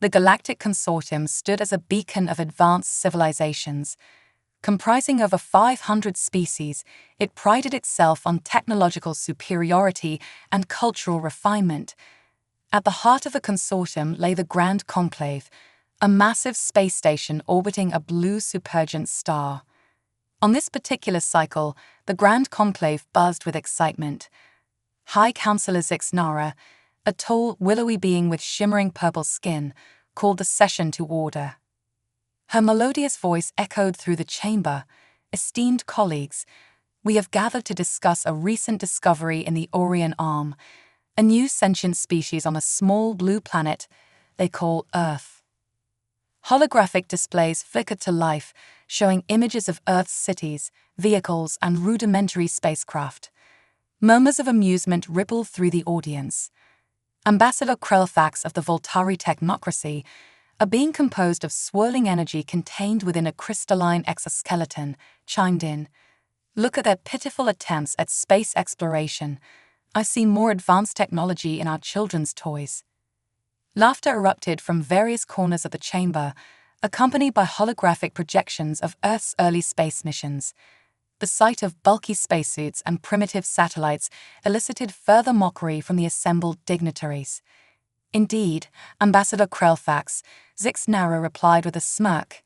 The Galactic Consortium stood as a beacon of advanced civilizations. Comprising over 500 species, it prided itself on technological superiority and cultural refinement. At the heart of the consortium lay the Grand Conclave, a massive space station orbiting a blue supergiant star. On this particular cycle, the Grand Conclave buzzed with excitement. High Counselor Zixnara, a tall, willowy being with shimmering purple skin, called the session to order. Her melodious voice echoed through the chamber. "Esteemed colleagues, we have gathered to discuss a recent discovery in the Orion Arm, a new sentient species on a small blue planet they call Earth." Holographic displays flickered to life, showing images of Earth's cities, vehicles, and rudimentary spacecraft. Murmurs of amusement rippled through the audience. Ambassador Krelfax of the Voltari technocracy, a being composed of swirling energy contained within a crystalline exoskeleton, chimed in. "Look at their pitiful attempts at space exploration. I see more advanced technology in our children's toys." Laughter erupted from various corners of the chamber, accompanied by holographic projections of Earth's early space missions. The sight of bulky spacesuits and primitive satellites elicited further mockery from the assembled dignitaries. "Indeed, Ambassador Krelfax," Zixnara replied with a smirk.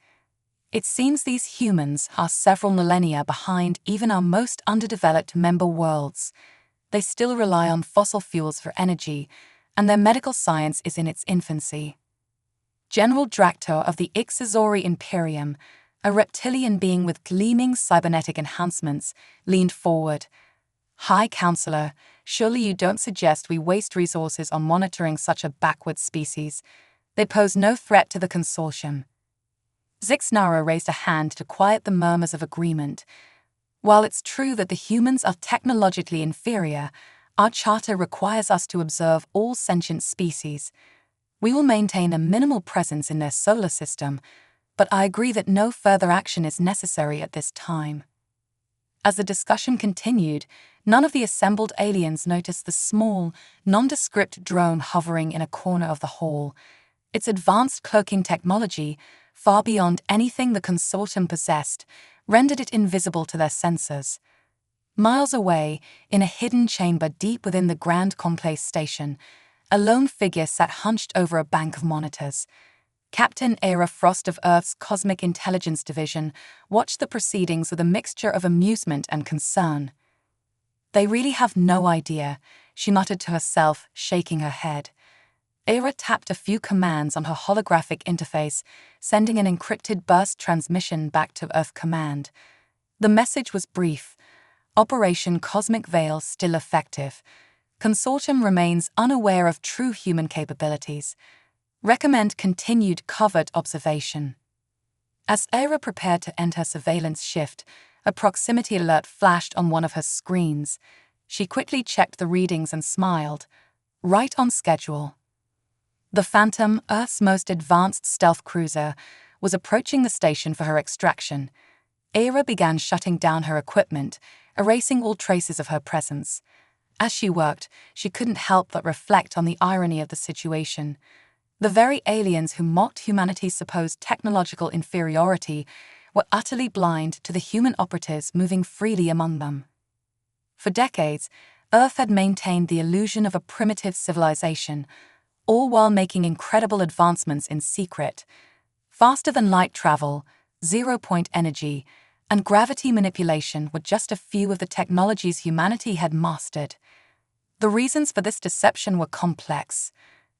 "It seems these humans are several millennia behind even our most underdeveloped member worlds. They still rely on fossil fuels for energy, and their medical science is in its infancy." General Dractor of the Ixazori Imperium, a reptilian being with gleaming cybernetic enhancements, leaned forward. "High Counselor, surely you don't suggest we waste resources on monitoring such a backward species? They pose no threat to the consortium." Zixnara raised a hand to quiet the murmurs of agreement. "While it's true that the humans are technologically inferior, our charter requires us to observe all sentient species. We will maintain a minimal presence in their solar system, but I agree that no further action is necessary at this time." As the discussion continued, none of the assembled aliens noticed the small, nondescript drone hovering in a corner of the hall. Its advanced cloaking technology, far beyond anything the consortium possessed, rendered it invisible to their sensors. Miles away, in a hidden chamber deep within the Grand Conclave station, a lone figure sat hunched over a bank of monitors. Captain Era Frost of Earth's Cosmic Intelligence Division watched the proceedings with a mixture of amusement and concern. "They really have no idea," she muttered to herself, shaking her head. Era tapped a few commands on her holographic interface, sending an encrypted burst transmission back to Earth Command. The message was brief. "Operation Cosmic Veil still effective. Consortium remains unaware of true human capabilities. Recommend continued covert observation." As Era prepared to end her surveillance shift, a proximity alert flashed on one of her screens. She quickly checked the readings and smiled. Right on schedule. The Phantom, Earth's most advanced stealth cruiser, was approaching the station for her extraction. Era began shutting down her equipment, erasing all traces of her presence. As she worked, she couldn't help but reflect on the irony of the situation. The very aliens who mocked humanity's supposed technological inferiority were utterly blind to the human operatives moving freely among them. For decades, Earth had maintained the illusion of a primitive civilization, all while making incredible advancements in secret. Faster-than-light travel, zero-point energy, and gravity manipulation were just a few of the technologies humanity had mastered. The reasons for this deception were complex.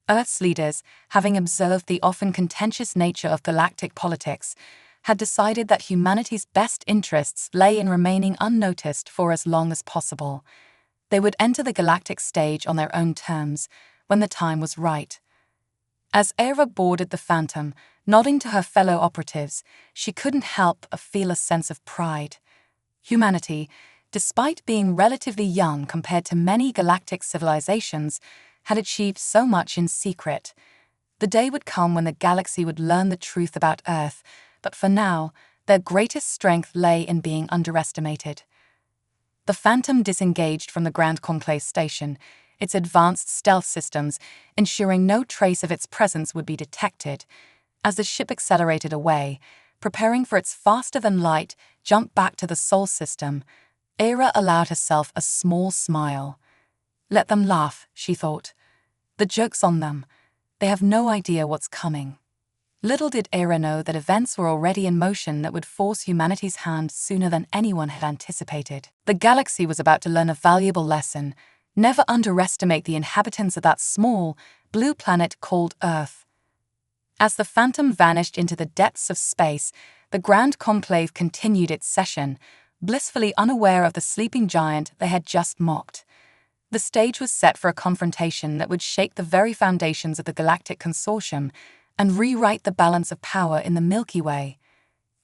Earth's leaders, having observed the often contentious nature of galactic politics, had decided that humanity's best interests lay in remaining unnoticed for as long as possible. They would enter the galactic stage on their own terms, when the time was right. As Era boarded the Phantom, nodding to her fellow operatives, she couldn't help but feel a sense of pride. Humanity, despite being relatively young compared to many galactic civilizations, had achieved so much in secret. The day would come when the galaxy would learn the truth about Earth, but for now, their greatest strength lay in being underestimated. The Phantom disengaged from the Grand Conclave station, its advanced stealth systems, ensuring no trace of its presence would be detected. As the ship accelerated away, preparing for its faster-than-light jump back to the Sol system, Era allowed herself a small smile. Let them laugh, she thought. The joke's on them. They have no idea what's coming. Little did Era know that events were already in motion that would force humanity's hand sooner than anyone had anticipated. The galaxy was about to learn a valuable lesson. Never underestimate the inhabitants of that small, blue planet called Earth. As the Phantom vanished into the depths of space, the Grand Conclave continued its session, blissfully unaware of the sleeping giant they had just mocked. The stage was set for a confrontation that would shake the very foundations of the Galactic Consortium and rewrite the balance of power in the Milky Way.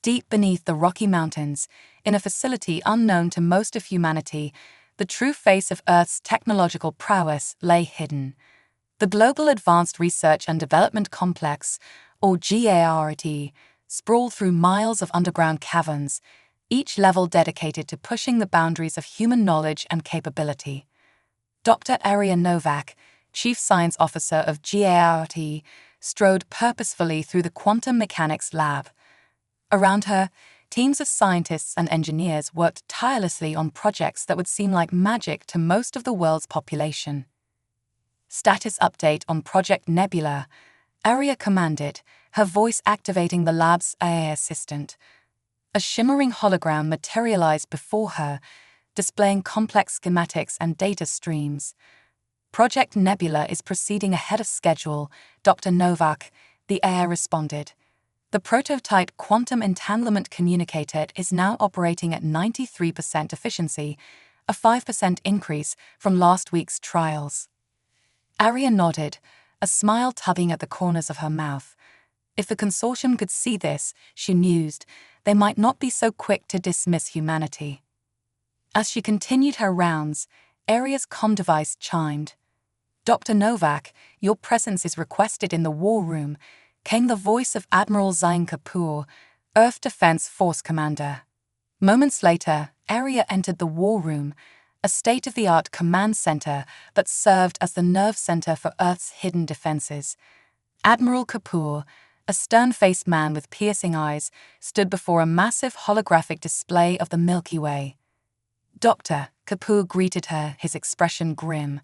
Deep beneath the Rocky Mountains, in a facility unknown to most of humanity, the true face of Earth's technological prowess lay hidden. The Global Advanced Research and Development Complex, or GARD, sprawled through miles of underground caverns, each level dedicated to pushing the boundaries of human knowledge and capability. Dr. Aria Novak, Chief Science Officer of GARD, strode purposefully through the quantum mechanics lab. Around her, teams of scientists and engineers worked tirelessly on projects that would seem like magic to most of the world's population. Status update on Project Nebula, Aria commanded, her voice activating the lab's AI assistant. A shimmering hologram materialized before her, displaying complex schematics and data streams. Project Nebula is proceeding ahead of schedule, Dr. Novak, the AI responded. The prototype quantum entanglement communicator is now operating at 93% efficiency, a 5% increase from last week's trials. Aria nodded, a smile tugging at the corners of her mouth. If the consortium could see this, she mused, they might not be so quick to dismiss humanity. As she continued her rounds, Aria's comm device chimed. Dr. Novak, your presence is requested in the war room, came the voice of Admiral Zain Kapoor, Earth Defense Force Commander. Moments later, Aria entered the war room, a state-of-the-art command center that served as the nerve center for Earth's hidden defenses. Admiral Kapoor, a stern-faced man with piercing eyes, stood before a massive holographic display of the Milky Way. Dr. Kapoor greeted her, his expression grim.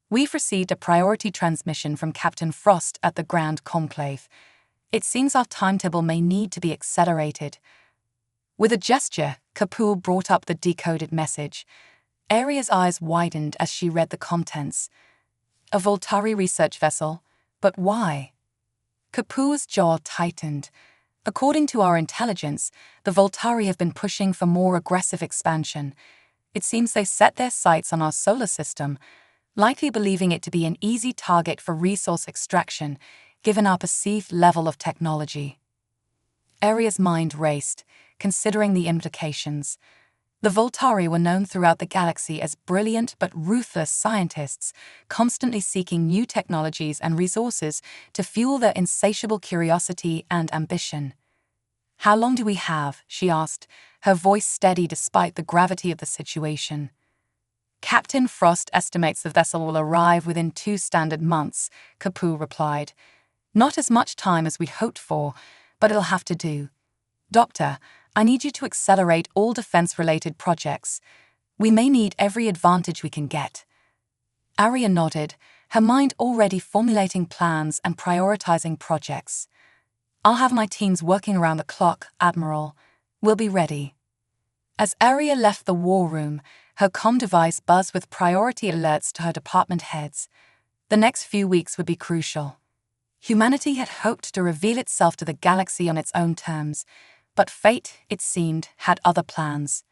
We've received a priority transmission from Captain Frost at the Grand Conclave. It seems our timetable may need to be accelerated. With a gesture, Kapoor brought up the decoded message. Aria's eyes widened as she read the contents. A Voltari research vessel, but why? Kapoor's jaw tightened. According to our intelligence, the Voltari have been pushing for more aggressive expansion. It seems they set their sights on our solar system, likely believing it to be an easy target for resource extraction, given our perceived level of technology. Aria's mind raced, considering the implications. The Voltari were known throughout the galaxy as brilliant but ruthless scientists, constantly seeking new technologies and resources to fuel their insatiable curiosity and ambition. How long do we have? She asked, her voice steady despite the gravity of the situation. Captain Frost estimates the vessel will arrive within 2 standard months, Kapoor replied. Not as much time as we'd hoped for, but it'll have to do. Doctor, I need you to accelerate all defense-related projects. We may need every advantage we can get. Aria nodded, her mind already formulating plans and prioritizing projects. I'll have my teams working around the clock, Admiral. We'll be ready. As Aria left the war room, her comm device buzzed with priority alerts to her department heads. The next few weeks would be crucial. Humanity had hoped to reveal itself to the galaxy on its own terms, but fate, it seemed, had other plans.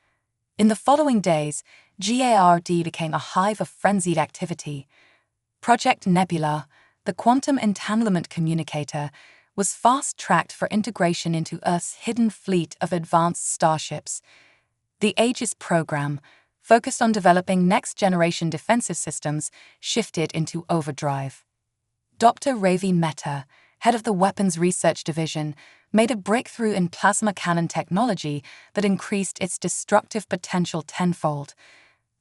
In the following days, GARD became a hive of frenzied activity. Project Nebula, the quantum entanglement communicator, was fast-tracked for integration into Earth's hidden fleet of advanced starships. The Aegis program, focused on developing next-generation defensive systems, shifted into overdrive. Dr. Ravi Mehta, head of the Weapons Research Division, made a breakthrough in plasma cannon technology that increased its destructive potential tenfold.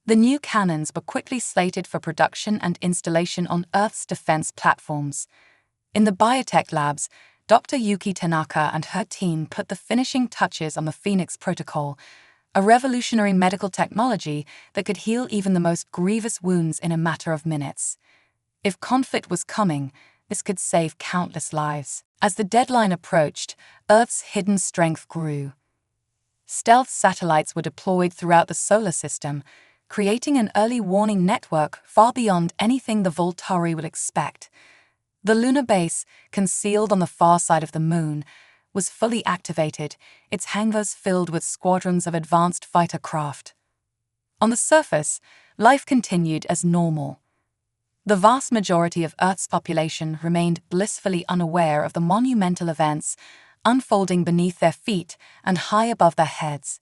The new cannons were quickly slated for production and installation on Earth's defense platforms. In the biotech labs, Dr. Yuki Tanaka and her team put the finishing touches on the Phoenix Protocol, a revolutionary medical technology that could heal even the most grievous wounds in a matter of minutes. If conflict was coming, this could save countless lives. As the deadline approached, Earth's hidden strength grew. Stealth satellites were deployed throughout the solar system, creating an early warning network far beyond anything the Voltari would expect. The lunar base, concealed on the far side of the moon, was fully activated, its hangars filled with squadrons of advanced fighter craft. On the surface, life continued as normal. The vast majority of Earth's population remained blissfully unaware of the monumental events unfolding beneath their feet and high above their heads.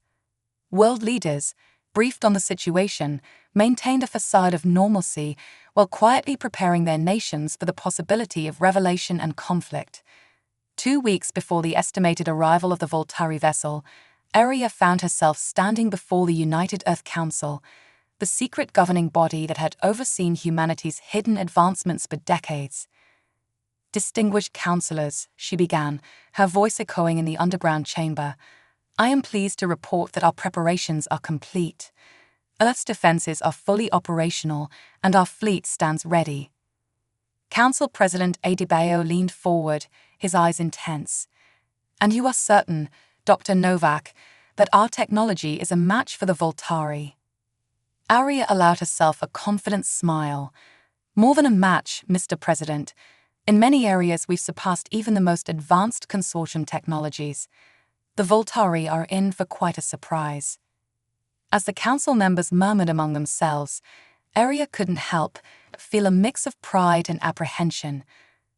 World leaders, briefed on the situation, maintained a facade of normalcy while quietly preparing their nations for the possibility of revelation and conflict. 2 weeks before the estimated arrival of the Voltari vessel, Aria found herself standing before the United Earth Council, the secret governing body that had overseen humanity's hidden advancements for decades. "Distinguished councillors," she began, her voice echoing in the underground chamber, "I am pleased to report that our preparations are complete. Earth's defenses are fully operational, and our fleet stands ready." Council President Adebayo leaned forward, his eyes intense. "And you are certain, Dr. Novak, that our technology is a match for the Voltari?" Aria allowed herself a confident smile. "More than a match, Mr. President. In many areas we've surpassed even the most advanced consortium technologies. The Voltari are in for quite a surprise." As the council members murmured among themselves, Aria couldn't help but feel a mix of pride and apprehension.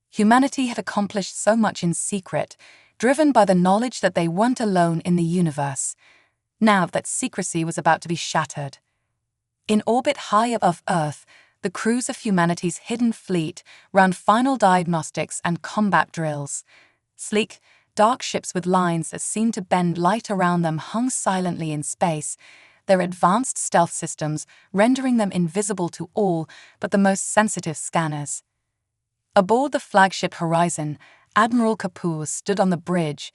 Humanity had accomplished so much in secret, driven by the knowledge that they weren't alone in the universe. Now that secrecy was about to be shattered. In orbit high above Earth, the crews of humanity's hidden fleet ran final diagnostics and combat drills. Sleek, dark ships with lines that seemed to bend light around them hung silently in space, their advanced stealth systems rendering them invisible to all but the most sensitive scanners. Aboard the flagship Horizon, Admiral Kapoor stood on the bridge,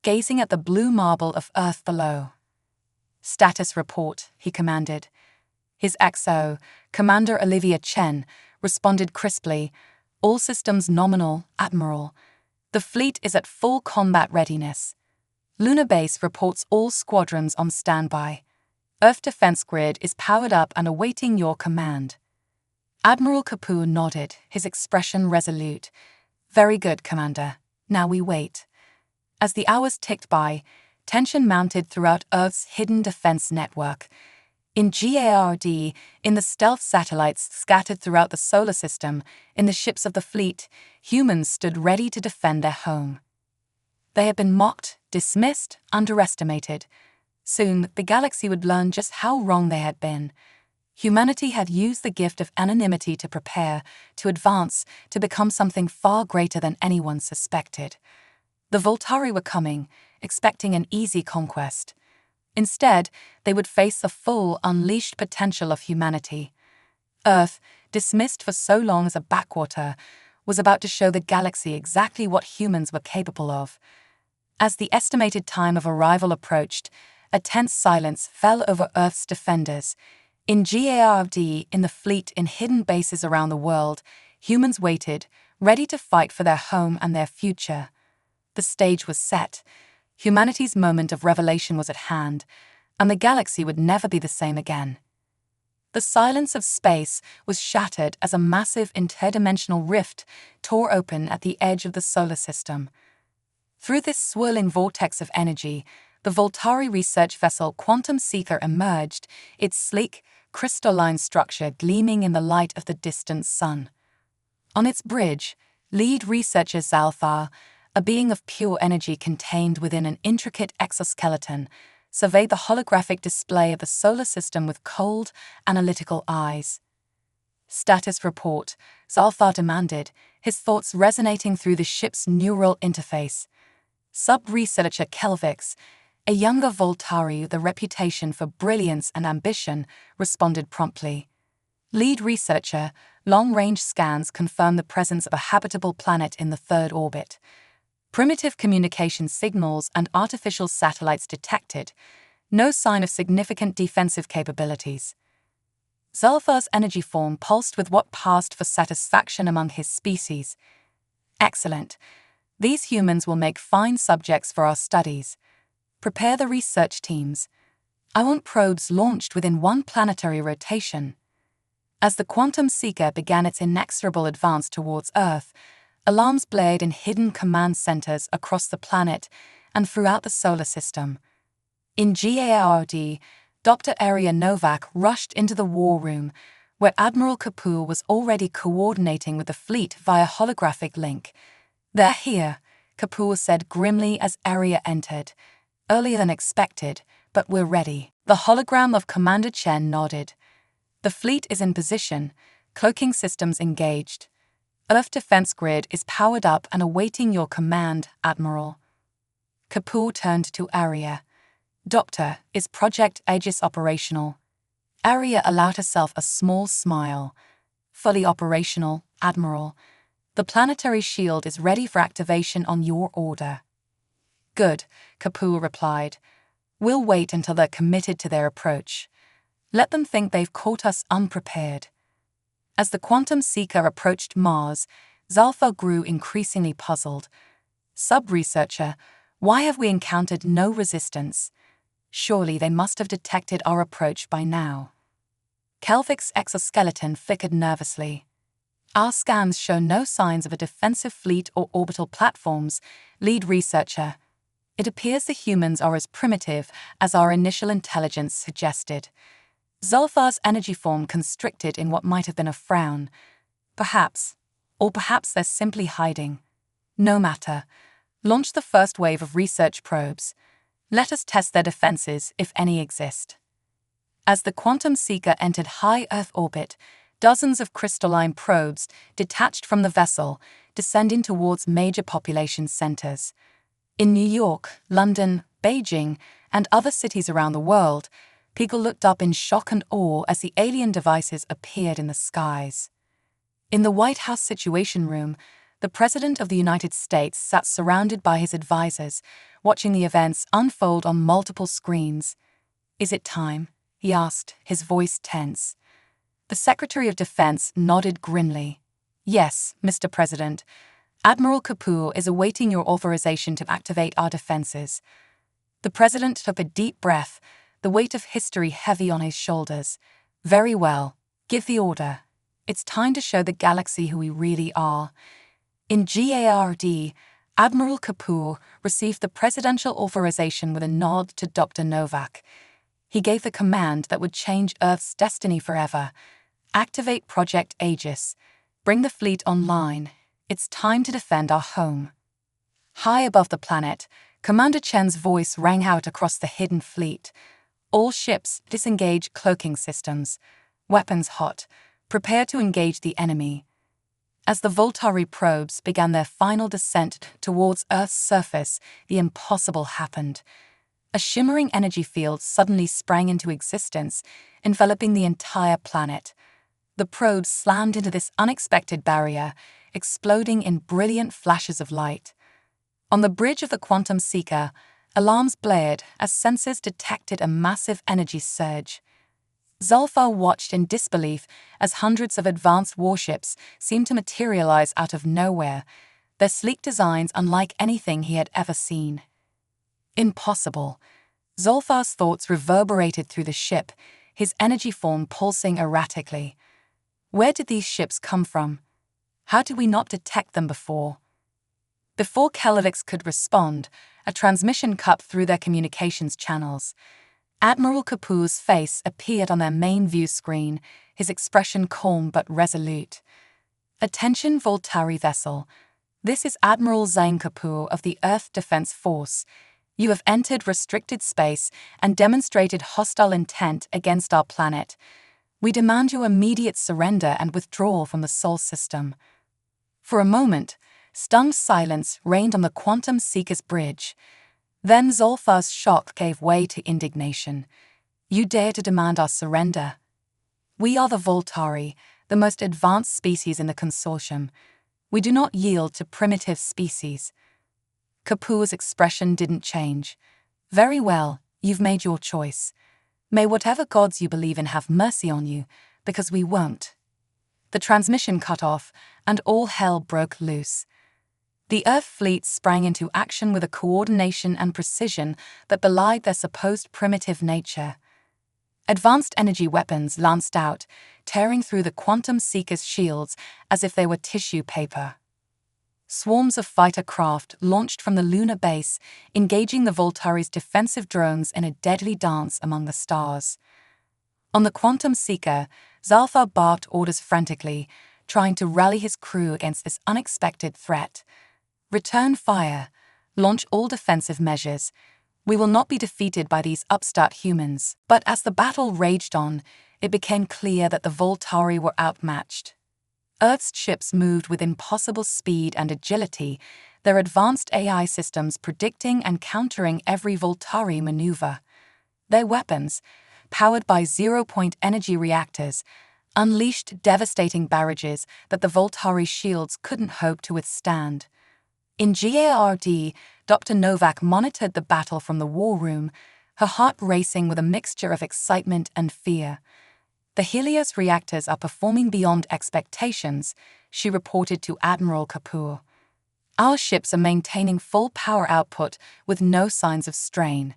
gazing at the blue marble of Earth below. "Status report," he commanded. His XO, Commander Olivia Chen, responded crisply, "All systems nominal, Admiral. The fleet is at full combat readiness. Lunar Base reports all squadrons on standby. Earth Defense Grid is powered up and awaiting your command." Admiral Kapoor nodded, his expression resolute. "Very good, Commander. Now we wait." As the hours ticked by, tension mounted throughout Earth's hidden defense network. In GARD, in the stealth satellites scattered throughout the solar system, in the ships of the fleet, humans stood ready to defend their home. They had been mocked, dismissed, underestimated. Soon, the galaxy would learn just how wrong they had been. Humanity had used the gift of anonymity to prepare, to advance, to become something far greater than anyone suspected. The Voltari were coming, expecting an easy conquest. Instead, they would face the full, unleashed potential of humanity. Earth, dismissed for so long as a backwater, was about to show the galaxy exactly what humans were capable of. As the estimated time of arrival approached, a tense silence fell over Earth's defenders. In GARD, in the fleet in hidden bases around the world, humans waited, ready to fight for their home and their future. The stage was set. Humanity's moment of revelation was at hand, and the galaxy would never be the same again. The silence of space was shattered as a massive interdimensional rift tore open at the edge of the solar system. Through this swirling vortex of energy, the Voltari research vessel Quantum Seeker emerged, its sleek, crystalline structure gleaming in the light of the distant sun. On its bridge, lead researcher Zalthar, a being of pure energy contained within an intricate exoskeleton, surveyed the holographic display of the solar system with cold, analytical eyes. "Status report," Zalthar demanded, his thoughts resonating through the ship's neural interface. Sub-researcher Kelvix, A younger Voltari with a reputation for brilliance and ambition responded promptly. Lead researcher, long-range scans confirm the presence of a habitable planet in the third orbit. Primitive communication signals and artificial satellites detected. No sign of significant defensive capabilities. Zulfar's energy form pulsed with what passed for satisfaction among his species. Excellent. These humans will make fine subjects for our studies. Prepare the research teams. I want probes launched within one planetary rotation. As the Quantum Seeker began its inexorable advance towards Earth, alarms blared in hidden command centers across the planet and throughout the solar system. In GARD, Dr. Arya Novak rushed into the war room, where Admiral Kapoor was already coordinating with the fleet via holographic link. "They're here," Kapoor said grimly as Arya entered. "Earlier than expected, but we're ready." The hologram of Commander Chen nodded. "The fleet is in position, cloaking systems engaged. Earth defense grid is powered up and awaiting your command, Admiral." Kapoor turned to Arya. "Doctor, is Project Aegis operational?" Arya allowed herself a small smile. "Fully operational, Admiral. The planetary shield is ready for activation on your order." "Good," Kapoor replied. "We'll wait until they're committed to their approach. Let them think they've caught us unprepared." As the Quantum Seeker approached Mars, Zulfar grew increasingly puzzled. "Sub-researcher, why have we encountered no resistance? Surely they must have detected our approach by now." Kelvik's exoskeleton flickered nervously. "Our scans show no signs of a defensive fleet or orbital platforms, lead researcher. It appears the humans are as primitive as our initial intelligence suggested." Zulfar's energy form constricted in what might have been a frown. "Perhaps. Or perhaps they're simply hiding. No matter. Launch the first wave of research probes. Let us test their defenses, if any exist." As the Quantum Seeker entered high Earth orbit, dozens of crystalline probes detached from the vessel, descending towards major population centers. In New York, London, Beijing, and other cities around the world, people looked up in shock and awe as the alien devices appeared in the skies. In the White House Situation Room, the President of the United States sat surrounded by his advisors, watching the events unfold on multiple screens. "Is it time?" he asked, his voice tense. The Secretary of Defense nodded grimly. "Yes, Mr. President. Admiral Kapoor is awaiting your authorization to activate our defenses." The President took a deep breath, the weight of history heavy on his shoulders. "Very well. Give the order. It's time to show the galaxy who we really are." In GARD, Admiral Kapoor received the presidential authorization with a nod to Dr. Novak. He gave the command that would change Earth's destiny forever. "Activate Project Aegis. Bring the fleet online. It's time to defend our home." High above the planet, Commander Chen's voice rang out across the hidden fleet. "All ships, disengage cloaking systems. Weapons hot. Prepare to engage the enemy." As the Voltari probes began their final descent towards Earth's surface, the impossible happened. A shimmering energy field suddenly sprang into existence, enveloping the entire planet. The probes slammed into this unexpected barrier, exploding in brilliant flashes of light. On the bridge of the Quantum Seeker, alarms blared as sensors detected a massive energy surge. Zulfar watched in disbelief as hundreds of advanced warships seemed to materialize out of nowhere, their sleek designs unlike anything he had ever seen. Impossible. Zulfar's thoughts reverberated through the ship, his energy form pulsing erratically. Where did these ships come from? How did we not detect them before? Before Kelevix could respond, a transmission cut through their communications channels. Admiral Kapoor's face appeared on their main view screen, his expression calm but resolute. "Attention Voltari vessel. This is Admiral Zain Kapoor of the Earth Defense Force. You have entered restricted space and demonstrated hostile intent against our planet. We demand your immediate surrender and withdrawal from the Sol system." For a moment, stunned silence reigned on the Quantum Seeker's bridge. Then Zolfar's shock gave way to indignation. "You dare to demand our surrender? We are the Voltari, the most advanced species in the consortium. We do not yield to primitive species." Kapoor's expression didn't change. "Very well, you've made your choice. May whatever gods you believe in have mercy on you, because we won't." The transmission cut off, and all hell broke loose. The Earth fleet sprang into action with a coordination and precision that belied their supposed primitive nature. Advanced energy weapons lanced out, tearing through the Quantum Seeker's shields as if they were tissue paper. Swarms of fighter craft launched from the lunar base, engaging the Voltari's defensive drones in a deadly dance among the stars. On the Quantum Seeker, Zalfar barked orders frantically, trying to rally his crew against this unexpected threat. "Return fire. Launch all defensive measures. We will not be defeated by these upstart humans." But as the battle raged on, it became clear that the Voltari were outmatched. Earth's ships moved with impossible speed and agility, their advanced AI systems predicting and countering every Voltari maneuver. Their weapons, powered by zero-point energy reactors, unleashed devastating barrages that the Voltari shields couldn't hope to withstand. In GARD, Dr. Novak monitored the battle from the war room, her heart racing with a mixture of excitement and fear. "The Helios reactors are performing beyond expectations," she reported to Admiral Kapoor. "Our ships are maintaining full power output with no signs of strain."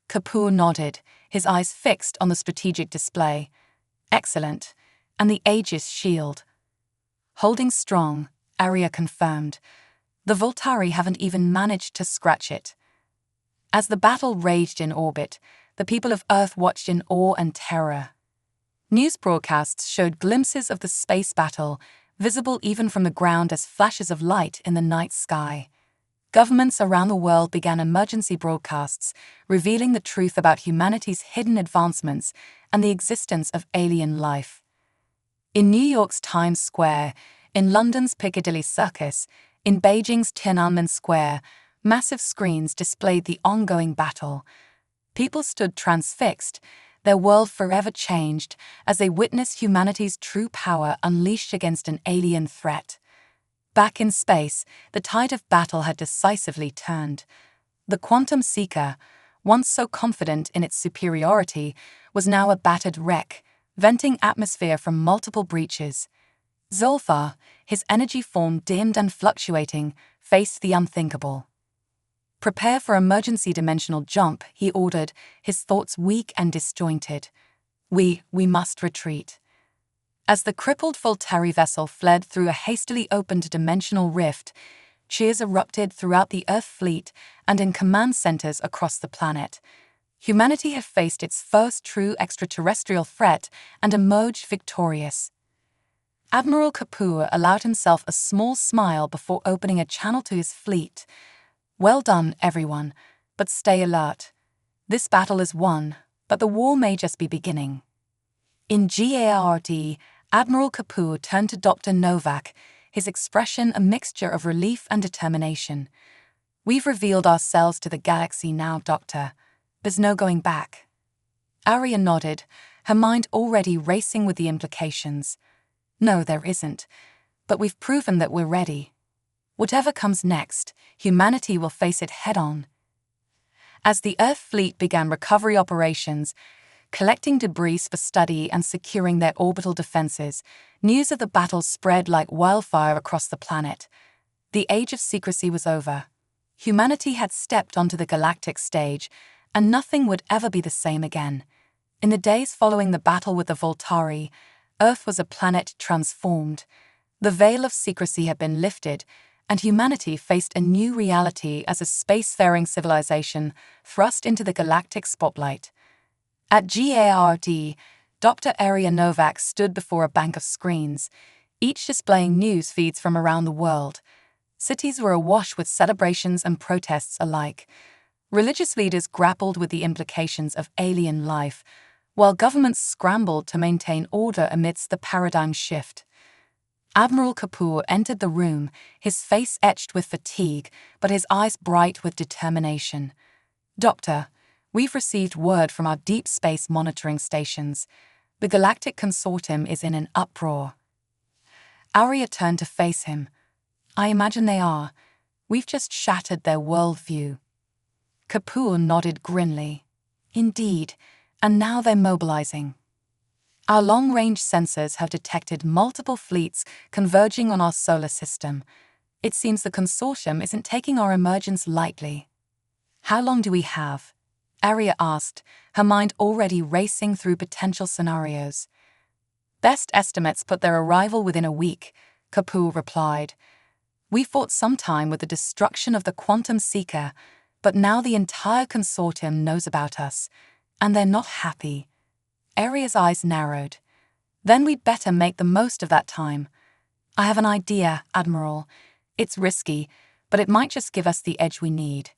Kapoor nodded, his eyes fixed on the strategic display. "Excellent. And the Aegis shield?" "Holding strong," Arya confirmed. "The Voltari haven't even managed to scratch it." As the battle raged in orbit, the people of Earth watched in awe and terror. News broadcasts showed glimpses of the space battle, visible even from the ground as flashes of light in the night sky. Governments around the world began emergency broadcasts, revealing the truth about humanity's hidden advancements and the existence of alien life. In New York's Times Square, in London's Piccadilly Circus, in Beijing's Tiananmen Square, massive screens displayed the ongoing battle. People stood transfixed, their world forever changed as they witnessed humanity's true power unleashed against an alien threat. Back in space, the tide of battle had decisively turned. The Quantum Seeker, once so confident in its superiority, was now a battered wreck, venting atmosphere from multiple breaches. Zolfar, his energy form dimmed and fluctuating, faced the unthinkable. "Prepare for emergency dimensional jump," he ordered, his thoughts weak and disjointed. We must retreat." As the crippled Voltari vessel fled through a hastily opened dimensional rift, cheers erupted throughout the Earth fleet and in command centers across the planet. Humanity had faced its first true extraterrestrial threat and emerged victorious. Admiral Kapoor allowed himself a small smile before opening a channel to his fleet. "Well done, everyone, but stay alert. This battle is won, but the war may just be beginning." In GARD, Admiral Kapoor turned to Dr. Novak, his expression a mixture of relief and determination. "We've revealed ourselves to the galaxy now, Doctor. There's no going back." Arya nodded, her mind already racing with the implications. "No, there isn't. But we've proven that we're ready. Whatever comes next, humanity will face it head-on." As the Earth fleet began recovery operations, collecting debris for study and securing their orbital defenses, news of the battle spread like wildfire across the planet. The age of secrecy was over. Humanity had stepped onto the galactic stage, and nothing would ever be the same again. In the days following the battle with the Voltari, Earth was a planet transformed. The veil of secrecy had been lifted, and humanity faced a new reality as a spacefaring civilization thrust into the galactic spotlight. At GARD, Dr. Arya Novak stood before a bank of screens, each displaying news feeds from around the world. Cities were awash with celebrations and protests alike. Religious leaders grappled with the implications of alien life, while governments scrambled to maintain order amidst the paradigm shift. Admiral Kapoor entered the room, his face etched with fatigue, but his eyes bright with determination. "Doctor, we've received word from our deep space monitoring stations. The Galactic Consortium is in an uproar." Arya turned to face him. "I imagine they are. We've just shattered their worldview." Kapoor nodded grimly. "Indeed, and now they're mobilizing. Our long-range sensors have detected multiple fleets converging on our solar system. It seems the consortium isn't taking our emergence lightly." "How long do we have?" Arya asked, her mind already racing through potential scenarios. "Best estimates put their arrival within a week," Kapoor replied. "We fought some time with the destruction of the Quantum Seeker, but now the entire consortium knows about us, and they're not happy." Arya's eyes narrowed. "Then we'd better make the most of that time. I have an idea, Admiral. It's risky, but it might just give us the edge we need."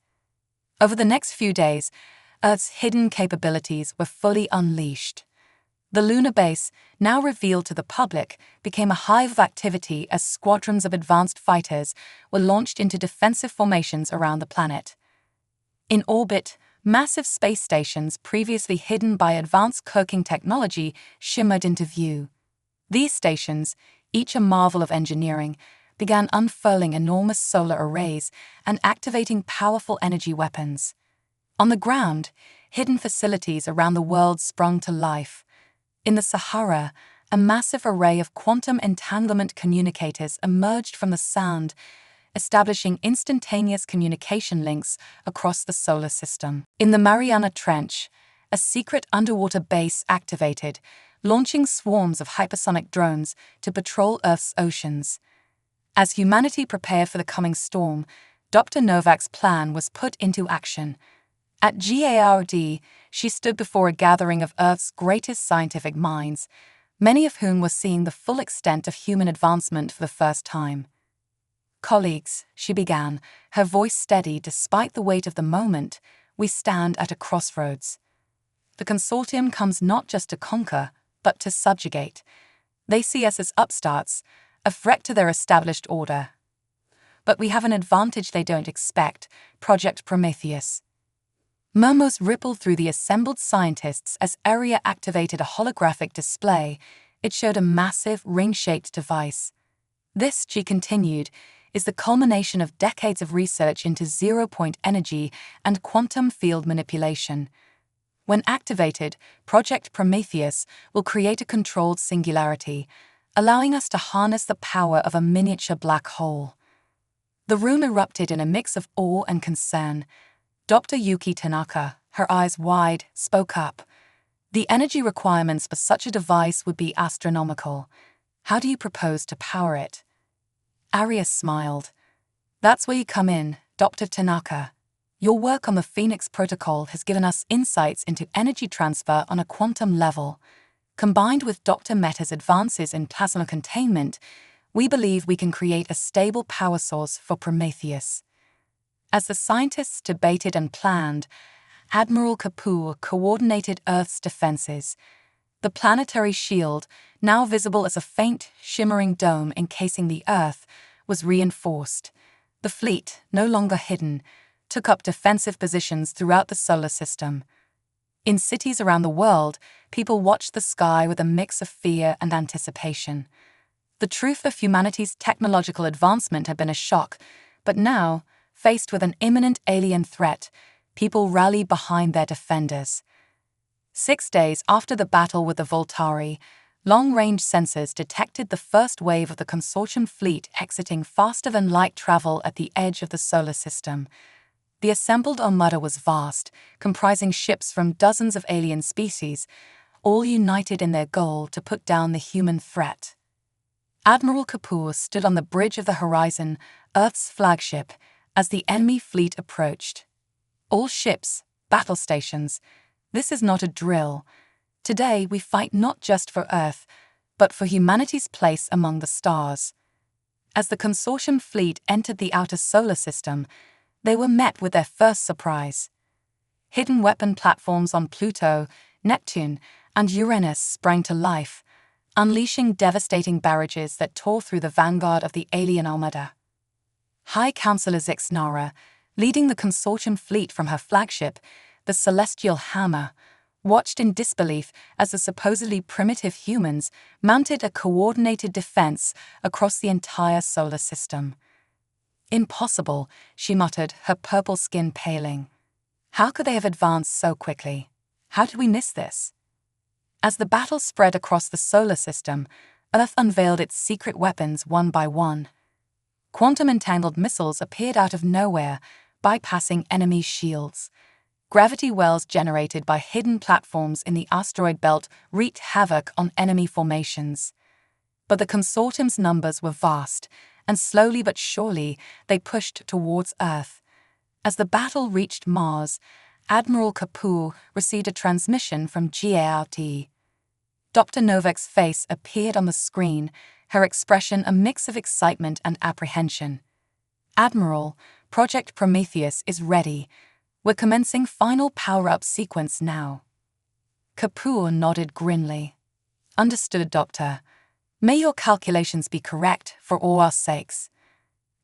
Over the next few days, Earth's hidden capabilities were fully unleashed. The lunar base, now revealed to the public, became a hive of activity as squadrons of advanced fighters were launched into defensive formations around the planet. In orbit, massive space stations previously hidden by advanced cloaking technology shimmered into view. These stations, each a marvel of engineering, began unfurling enormous solar arrays and activating powerful energy weapons. On the ground, hidden facilities around the world sprung to life. In the Sahara, a massive array of quantum entanglement communicators emerged from the sand, establishing instantaneous communication links across the solar system. In the Mariana Trench, a secret underwater base activated, launching swarms of hypersonic drones to patrol Earth's oceans. As humanity prepared for the coming storm, Dr. Novak's plan was put into action. At GARD, she stood before a gathering of Earth's greatest scientific minds, many of whom were seeing the full extent of human advancement for the first time. "Colleagues," she began, her voice steady despite the weight of the moment, "we stand at a crossroads. The consortium comes not just to conquer, but to subjugate. They see us as upstarts, a threat to their established order. But we have an advantage they don't expect, Project Prometheus." Murmurs rippled through the assembled scientists as Arya activated a holographic display. It showed a massive, ring-shaped device. "This," she continued, "is the culmination of decades of research into zero-point energy and quantum field manipulation. When activated, Project Prometheus will create a controlled singularity, allowing us to harness the power of a miniature black hole." The room erupted in a mix of awe and concern. Dr. Yuki Tanaka, her eyes wide, spoke up. "The energy requirements for such a device would be astronomical. How do you propose to power it?" Arya smiled. "That's where you come in, Dr. Tanaka. Your work on the Phoenix Protocol has given us insights into energy transfer on a quantum level. Combined with Dr. Mehta's advances in plasma containment, we believe we can create a stable power source for Prometheus." As the scientists debated and planned, Admiral Kapoor coordinated Earth's defenses. The planetary shield, now visible as a faint, shimmering dome encasing the Earth, was reinforced. The fleet, no longer hidden, took up defensive positions throughout the solar system. In cities around the world, people watched the sky with a mix of fear and anticipation. The truth of humanity's technological advancement had been a shock, but now, faced with an imminent alien threat, people rallied behind their defenders. 6 days after the battle with the Voltari, long-range sensors detected the first wave of the consortium fleet exiting faster-than-light travel at the edge of the solar system. The assembled armada was vast, comprising ships from dozens of alien species, all united in their goal to put down the human threat. Admiral Kapoor stood on the bridge of the Horizon, Earth's flagship, as the enemy fleet approached. "All ships, battle stations. This is not a drill. Today we fight not just for Earth, but for humanity's place among the stars." As the consortium fleet entered the outer solar system, they were met with their first surprise. Hidden weapon platforms on Pluto, Neptune, and Uranus sprang to life, unleashing devastating barrages that tore through the vanguard of the alien armada. High Counselor Zixnara, leading the consortium fleet from her flagship, the Celestial Hammer, watched in disbelief as the supposedly primitive humans mounted a coordinated defense across the entire solar system. "Impossible," she muttered, her purple skin paling. "How could they have advanced so quickly? How did we miss this?" As the battle spread across the solar system, Earth unveiled its secret weapons one by one. Quantum-entangled missiles appeared out of nowhere, bypassing enemy shields. Gravity wells generated by hidden platforms in the asteroid belt wreaked havoc on enemy formations. But the consortium's numbers were vast, and slowly but surely they pushed towards Earth. As the battle reached Mars, Admiral Kapoor received a transmission from GARD. Dr. Novak's face appeared on the screen, her expression a mix of excitement and apprehension. "Admiral, Project Prometheus is ready. We're commencing final power-up sequence now." Kapoor nodded grimly. "Understood, Doctor. May your calculations be correct for all our sakes."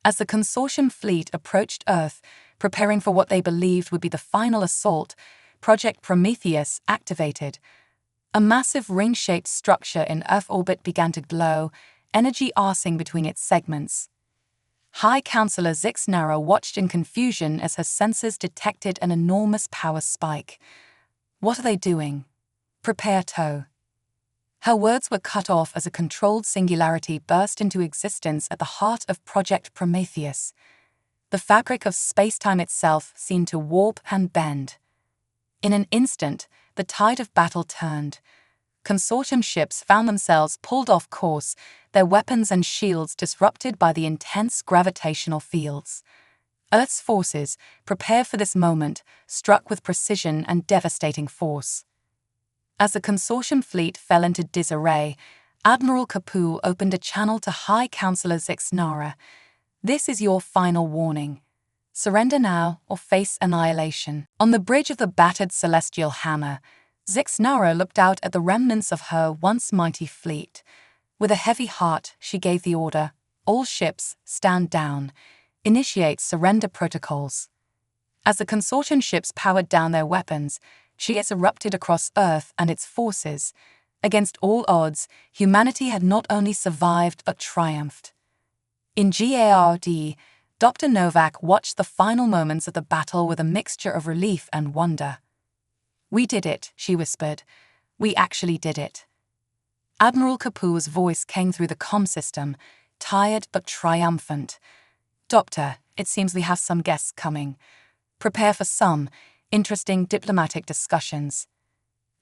As the consortium fleet approached Earth, preparing for what they believed would be the final assault, Project Prometheus activated. A massive ring-shaped structure in Earth orbit began to glow, energy arcing between its segments. High Counselor Zixnara watched in confusion as her sensors detected an enormous power spike. "What are they doing? Prepare tow." Her words were cut off as a controlled singularity burst into existence at the heart of Project Prometheus. The fabric of space-time itself seemed to warp and bend. In an instant, the tide of battle turned. Consortium ships found themselves pulled off course, their weapons and shields disrupted by the intense gravitational fields. Earth's forces, prepared for this moment, struck with precision and devastating force. As the consortium fleet fell into disarray, Admiral Kapoor opened a channel to High Counselor Zixnara. "This is your final warning. Surrender now or face annihilation." On the bridge of the battered Celestial Hammer, Zixnara looked out at the remnants of her once mighty fleet. With a heavy heart, she gave the order, "All ships, stand down. Initiate surrender protocols." As the consortium ships powered down their weapons, she erupted across Earth and its forces. Against all odds, humanity had not only survived but triumphed. In GARD, Dr. Novak watched the final moments of the battle with a mixture of relief and wonder. "We did it," she whispered. "We actually did it." Admiral Kapoor's voice came through the comm system, tired but triumphant. "Doctor, it seems we have some guests coming. Prepare for some interesting diplomatic discussions."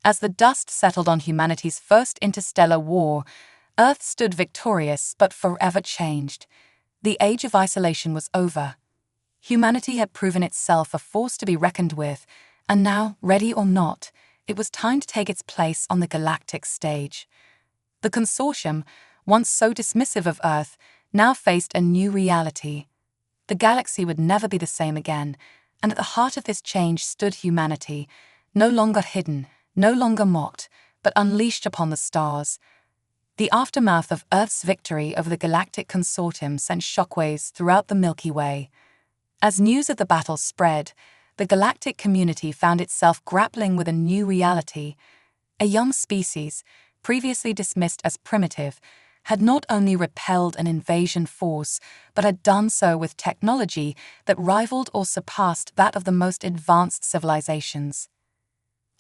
As the dust settled on humanity's first interstellar war, Earth stood victorious but forever changed. The age of isolation was over. Humanity had proven itself a force to be reckoned with, and now, ready or not, it was time to take its place on the galactic stage. The consortium, once so dismissive of Earth, now faced a new reality. The galaxy would never be the same again, and at the heart of this change stood humanity, no longer hidden, no longer mocked, but unleashed upon the stars. The aftermath of Earth's victory over the Galactic Consortium sent shockwaves throughout the Milky Way. As news of the battle spread, the galactic community found itself grappling with a new reality. A young species, previously dismissed as primitive, had not only repelled an invasion force, but had done so with technology that rivaled or surpassed that of the most advanced civilizations.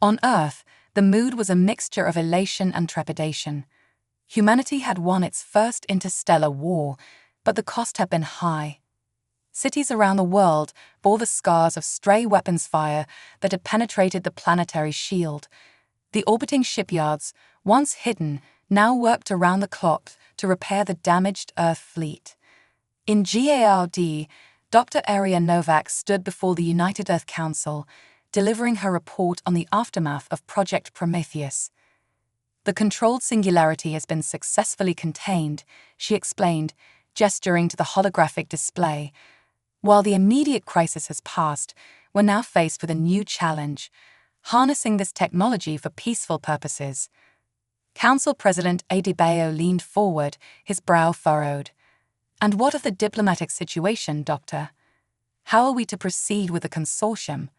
On Earth, the mood was a mixture of elation and trepidation. Humanity had won its first interstellar war, but the cost had been high. Cities around the world bore the scars of stray weapons fire that had penetrated the planetary shield. The orbiting shipyards, once hidden, now worked around the clock to repair the damaged Earth fleet. In GARD, Dr. Aria Novak stood before the United Earth Council, delivering her report on the aftermath of Project Prometheus. "The controlled singularity has been successfully contained," she explained, gesturing to the holographic display. "While the immediate crisis has passed, we're now faced with a new challenge: harnessing this technology for peaceful purposes." Council President Adebayo leaned forward, his brow furrowed. And what of the diplomatic situation, Doctor? How are we to proceed with the consortium?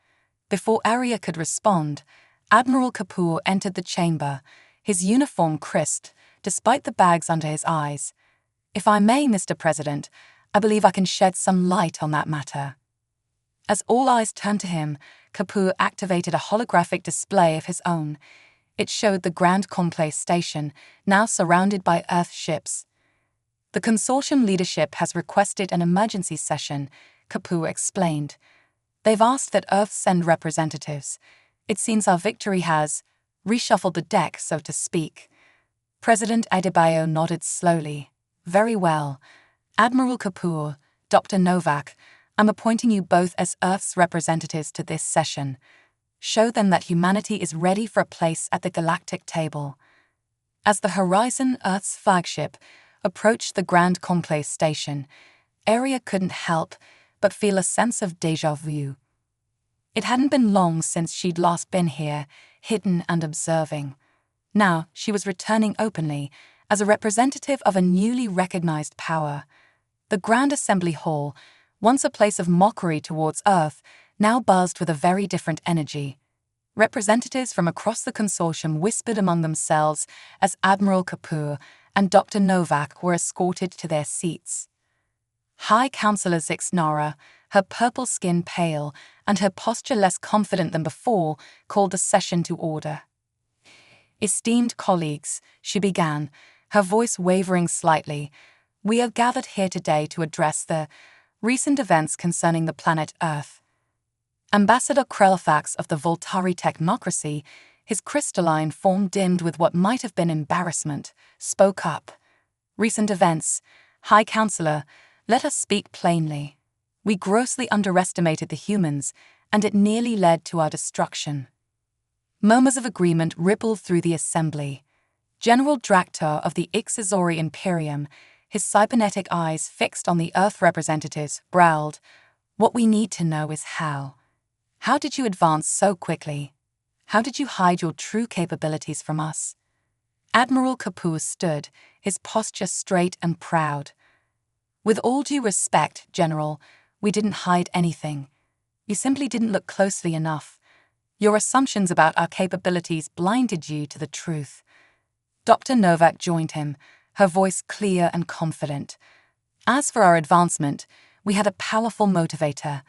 Before Arya could respond, Admiral Kapoor entered the chamber, his uniform crisped, despite the bags under his eyes. If I may, Mr. President, I believe I can shed some light on that matter. As all eyes turned to him, Kapoor activated a holographic display of his own. It showed the Grand Conclave station, now surrounded by Earth ships. The consortium leadership has requested an emergency session, Kapoor explained. They've asked that Earth send representatives. It seems our victory has reshuffled the deck, so to speak. President Adebayo nodded slowly. Very well. Admiral Kapoor, Dr. Novak, I'm appointing you both as Earth's representatives to this session. Show them that humanity is ready for a place at the galactic table. As the Horizon, Earth's flagship, approached the Grand Conclave station, Arya couldn't help but feel a sense of déjà vu. It hadn't been long since she'd last been here, hidden and observing. Now she was returning openly, as a representative of a newly recognized power. The Grand Assembly Hall, once a place of mockery towards Earth, now buzzed with a very different energy. Representatives from across the consortium whispered among themselves as Admiral Kapoor and Dr. Novak were escorted to their seats. High Counselor Zixnara, her purple skin pale and her posture less confident than before, called the session to order. Esteemed colleagues, she began, her voice wavering slightly, we are gathered here today to address the recent events concerning the planet Earth. Ambassador Krelfax of the Voltari technocracy, his crystalline form dimmed with what might have been embarrassment, spoke up. Recent events, High Counselor, let us speak plainly. We grossly underestimated the humans, and it nearly led to our destruction. Murmurs of agreement rippled through the assembly. General Draktar of the Ixazori Imperium, his cybernetic eyes fixed on the Earth representatives, growled, "What we need to know is how. How did you advance so quickly? How did you hide your true capabilities from us?" Admiral Kapoor stood, his posture straight and proud. "With all due respect, General, we didn't hide anything. You simply didn't look closely enough. Your assumptions about our capabilities blinded you to the truth." Dr. Novak joined him, her voice clear and confident. "As for our advancement, we had a powerful motivator,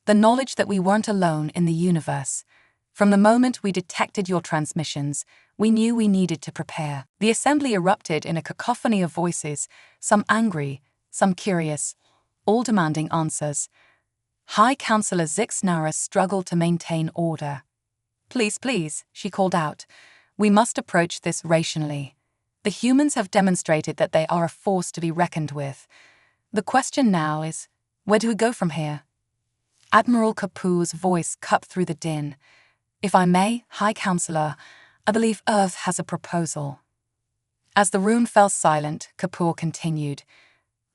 the knowledge that we weren't alone in the universe. From the moment we detected your transmissions, we knew we needed to prepare." The assembly erupted in a cacophony of voices, some angry, some curious, all demanding answers. High Counselor Zixnara struggled to maintain order. Please, she called out. "We must approach this rationally. The humans have demonstrated that they are a force to be reckoned with. The question now is, where do we go from here?" Admiral Kapoor's voice cut through the din. "If I may, High Counselor, I believe Earth has a proposal." As the room fell silent, Kapoor continued,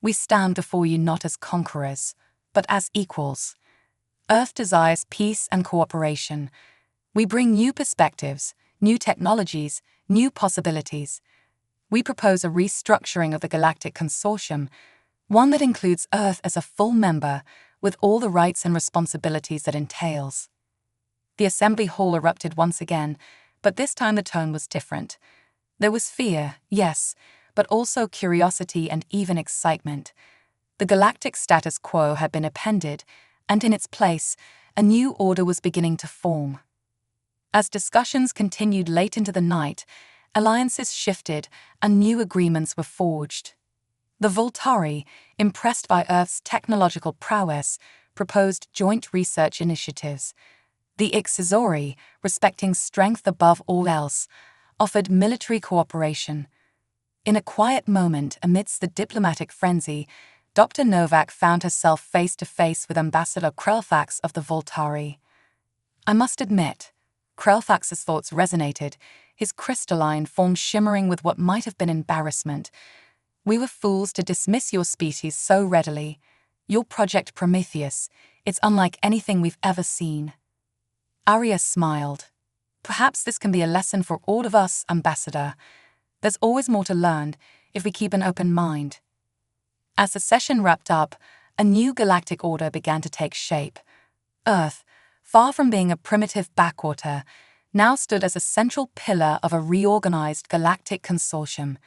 "We stand before you not as conquerors, but as equals. Earth desires peace and cooperation. We bring new perspectives, new technologies, new possibilities. We propose a restructuring of the Galactic Consortium, one that includes Earth as a full member, with all the rights and responsibilities that entails." The assembly hall erupted once again, but this time the tone was different. There was fear, yes, but also curiosity and even excitement. The galactic status quo had been appended, and in its place, a new order was beginning to form. As discussions continued late into the night, alliances shifted and new agreements were forged. The Voltari, impressed by Earth's technological prowess, proposed joint research initiatives. The Ixazori, respecting strength above all else, offered military cooperation. In a quiet moment amidst the diplomatic frenzy, Dr. Novak found herself face-to-face with Ambassador Krelfax of the Voltari. I must admit, Krelfax's thoughts resonated, his crystalline form shimmering with what might have been embarrassment. "We were fools to dismiss your species so readily. Your Project Prometheus, it's unlike anything we've ever seen." Arya smiled. "Perhaps this can be a lesson for all of us, Ambassador. There's always more to learn if we keep an open mind. As the session wrapped up, a new galactic order began to take shape. Earth, far from being a primitive backwater, now stood as a central pillar of a reorganized galactic consortium.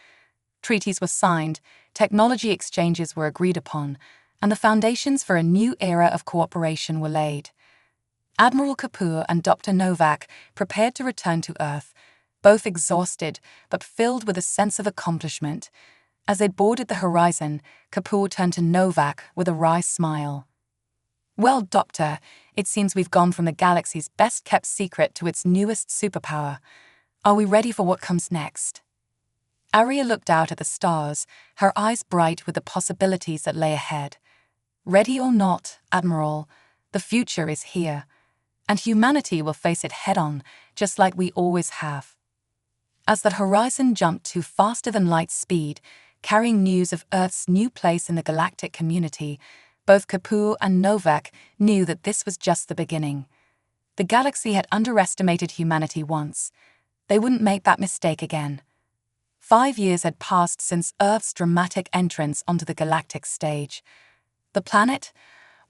Treaties were signed, technology exchanges were agreed upon, and the foundations for a new era of cooperation were laid. Admiral Kapoor and Dr. Novak prepared to return to Earth, both exhausted but filled with a sense of accomplishment. As they boarded the horizon, Kapoor turned to Novak with a wry smile. "Well, Doctor, it seems we've gone from the galaxy's best-kept secret to its newest superpower. Are we ready for what comes next?" Arya looked out at the stars, her eyes bright with the possibilities that lay ahead. "Ready or not, Admiral, the future is here, and humanity will face it head-on, just like we always have." As the horizon jumped to faster-than-light speed, carrying news of Earth's new place in the galactic community, both Kapoor and Novak knew that this was just the beginning. The galaxy had underestimated humanity once. They wouldn't make that mistake again. 5 years had passed since Earth's dramatic entrance onto the galactic stage. The planet,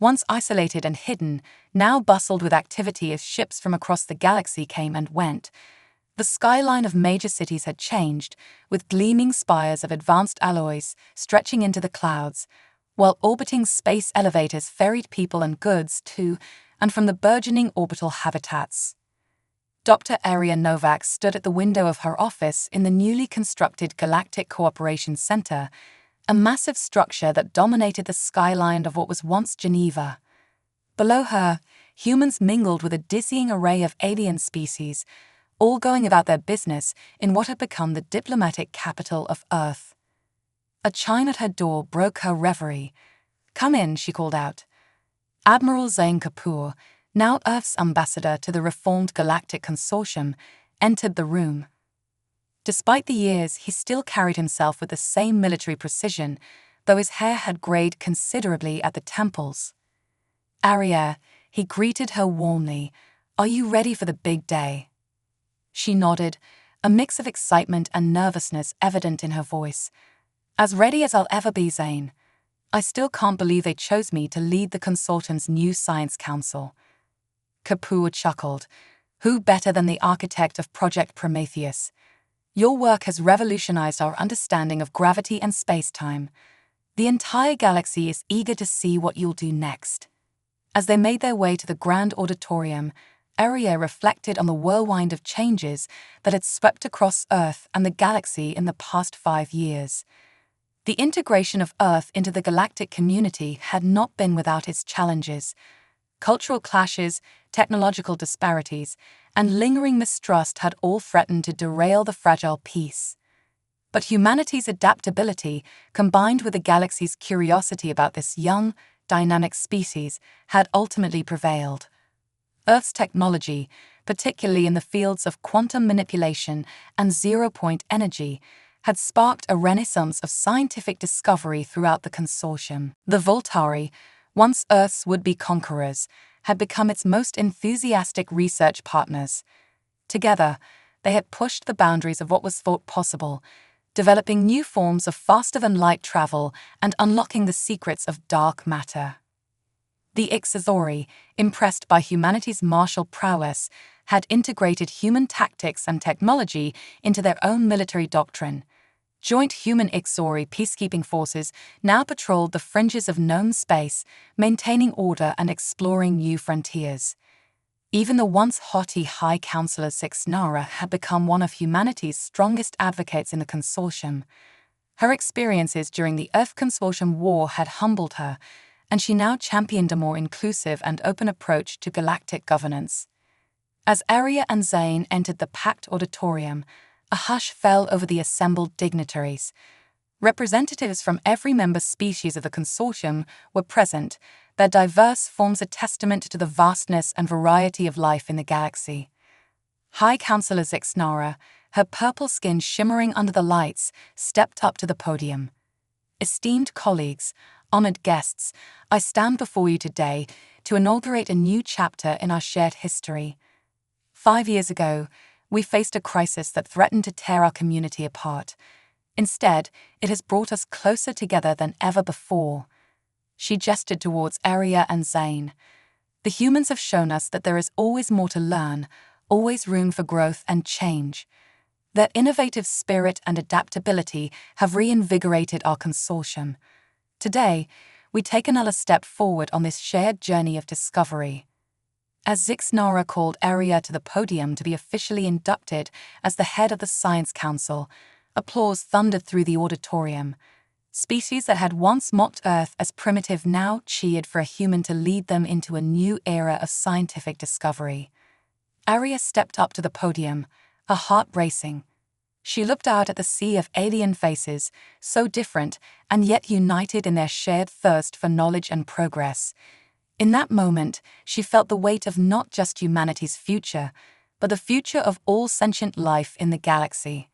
once isolated and hidden, now bustled with activity as ships from across the galaxy came and went. The skyline of major cities had changed, with gleaming spires of advanced alloys stretching into the clouds, while orbiting space elevators ferried people and goods to and from the burgeoning orbital habitats. Dr. Arya Novak stood at the window of her office in the newly constructed Galactic Cooperation Center, a massive structure that dominated the skyline of what was once Geneva. Below her, humans mingled with a dizzying array of alien species, all going about their business in what had become the diplomatic capital of Earth. A chime at her door broke her reverie. "Come in," she called out. Admiral Zain Kapoor, now Earth's ambassador to the reformed Galactic Consortium, entered the room. Despite the years, he still carried himself with the same military precision, though his hair had grayed considerably at the temples. "Arya," he greeted her warmly, "are you ready for the big day?" She nodded, a mix of excitement and nervousness evident in her voice. "As ready as I'll ever be, Zain. I still can't believe they chose me to lead the consortium's new science council." Kapoor chuckled. "Who better than the architect of Project Prometheus? Your work has revolutionized our understanding of gravity and space-time. The entire galaxy is eager to see what you'll do next." As they made their way to the grand auditorium, Arya reflected on the whirlwind of changes that had swept across Earth and the galaxy in the past 5 years. The integration of Earth into the galactic community had not been without its challenges. Cultural clashes, technological disparities, and lingering mistrust had all threatened to derail the fragile peace. But humanity's adaptability, combined with the galaxy's curiosity about this young, dynamic species, had ultimately prevailed. Earth's technology, particularly in the fields of quantum manipulation and zero-point energy, had sparked a renaissance of scientific discovery throughout the consortium. The Voltari, once Earth's would-be conquerors, had become its most enthusiastic research partners. Together, they had pushed the boundaries of what was thought possible, developing new forms of faster-than-light travel and unlocking the secrets of dark matter. The Ixazori, impressed by humanity's martial prowess, had integrated human tactics and technology into their own military doctrine. Joint human-Ixazori peacekeeping forces now patrolled the fringes of known space, maintaining order and exploring new frontiers. Even the once haughty High Counselor Sixnara had become one of humanity's strongest advocates in the consortium. Her experiences during the Earth Consortium War had humbled her, and she now championed a more inclusive and open approach to galactic governance. As Arya and Zain entered the packed auditorium, a hush fell over the assembled dignitaries. Representatives from every member species of the consortium were present, their diverse forms a testament to the vastness and variety of life in the galaxy. High Counselor Zixnara, her purple skin shimmering under the lights, stepped up to the podium. "Esteemed colleagues, honored guests, I stand before you today to inaugurate a new chapter in our shared history. 5 years ago, we faced a crisis that threatened to tear our community apart. Instead, it has brought us closer together than ever before. She gestured towards Arya and Zane. The humans have shown us that there is always more to learn, always room for growth and change. Their innovative spirit and adaptability have reinvigorated our consortium. Today, we take another step forward on this shared journey of discovery. As Zixnara called Arya to the podium to be officially inducted as the head of the Science Council, applause thundered through the auditorium. Species that had once mocked Earth as primitive now cheered for a human to lead them into a new era of scientific discovery. Arya stepped up to the podium, her heart racing. She looked out at the sea of alien faces, so different and yet united in their shared thirst for knowledge and progress. In that moment, she felt the weight of not just humanity's future, but the future of all sentient life in the galaxy.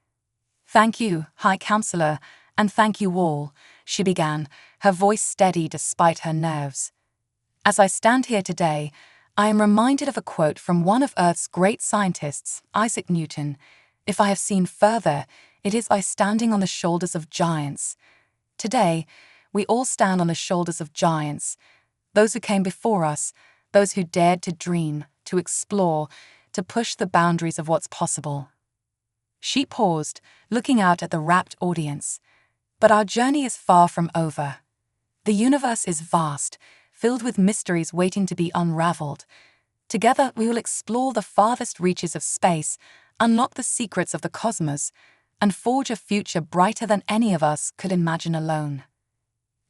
"Thank you, High Counselor, and thank you all," she began, her voice steady despite her nerves. "As I stand here today, I am reminded of a quote from one of Earth's great scientists, Isaac Newton. If I have seen further, it is by standing on the shoulders of giants. Today, we all stand on the shoulders of giants, those who came before us, those who dared to dream, to explore, to push the boundaries of what's possible." She paused, looking out at the rapt audience. But our journey is far from over. The universe is vast, filled with mysteries waiting to be unraveled. Together, we will explore the farthest reaches of space, unlock the secrets of the cosmos, and forge a future brighter than any of us could imagine alone.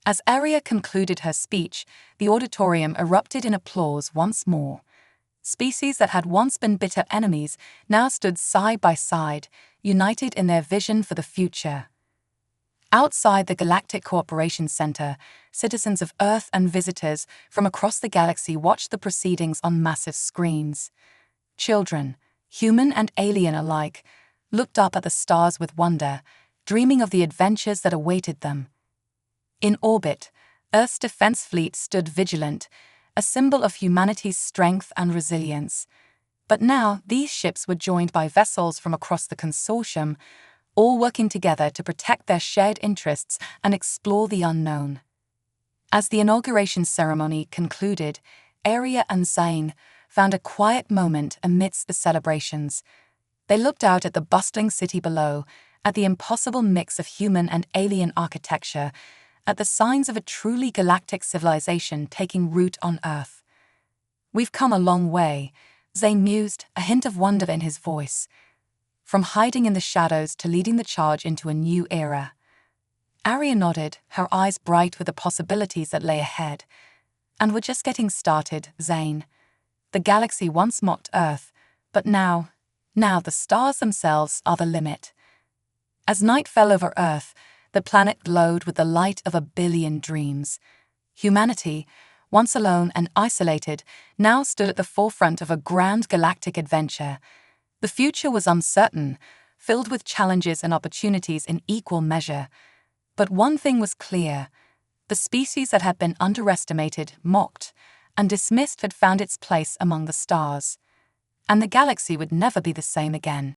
As Arya concluded her speech, the auditorium erupted in applause once more. Species that had once been bitter enemies now stood side by side, united in their vision for the future. Outside the Galactic Cooperation Center, citizens of Earth and visitors from across the galaxy watched the proceedings on massive screens. Children, human and alien alike, looked up at the stars with wonder, dreaming of the adventures that awaited them. In orbit, Earth's defense fleet stood vigilant, a symbol of humanity's strength and resilience. But now these ships were joined by vessels from across the consortium, all working together to protect their shared interests and explore the unknown. As the inauguration ceremony concluded, Arya and Zane found a quiet moment amidst the celebrations. They looked out at the bustling city below, at the impossible mix of human and alien architecture, at the signs of a truly galactic civilization taking root on Earth. "We've come a long way," Zane mused, a hint of wonder in his voice. "From hiding in the shadows to leading the charge into a new era." Arya nodded, her eyes bright with the possibilities that lay ahead. "And we're just getting started, Zane. The galaxy once mocked Earth, but now the stars themselves are the limit." As night fell over Earth, the planet glowed with the light of a billion dreams. Humanity, once alone and isolated, now stood at the forefront of a grand galactic adventure. The future was uncertain, filled with challenges and opportunities in equal measure. But one thing was clear: the species that had been underestimated, mocked, and dismissed had found its place among the stars. And the galaxy would never be the same again.